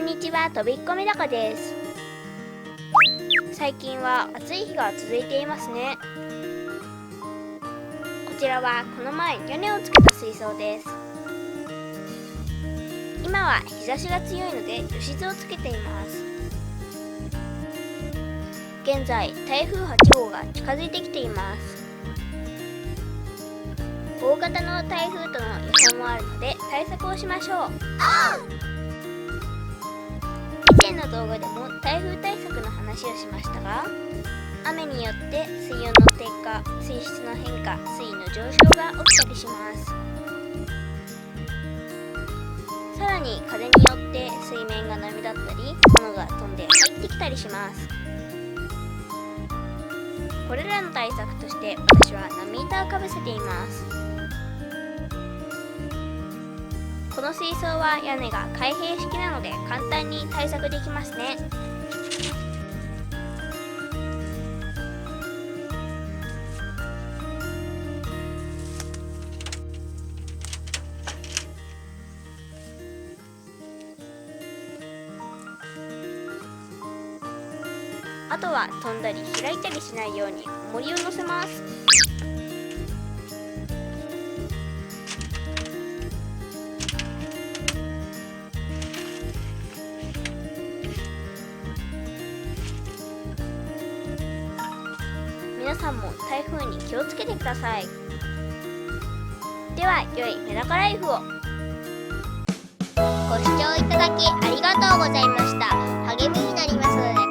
にちは、とびっこめだかです。最近は暑い日が続いていますね。こちらはこの前屋根をつけた水槽です。今は日差しが強いのでよしずをつけています。現在台風8号が近づいてきています。大型の台風との予報もあるので対策をしましょう。以前の動画でも台風対策の話をしましたが、雨によって水温の低下、水質の変化、水位の上昇が起きたりします。さらに風によって水面が波立ったり、物が飛んで入ってきたりします。これらの対策として私は波板をかぶせています。この水槽は屋根が開閉式なので簡単に対策できますね。あとは飛んだり開いたりしないように重りを乗せます。皆さんも台風に気をつけてください。では良いメダカライフを。ご視聴いただきありがとうございました。励みになりますので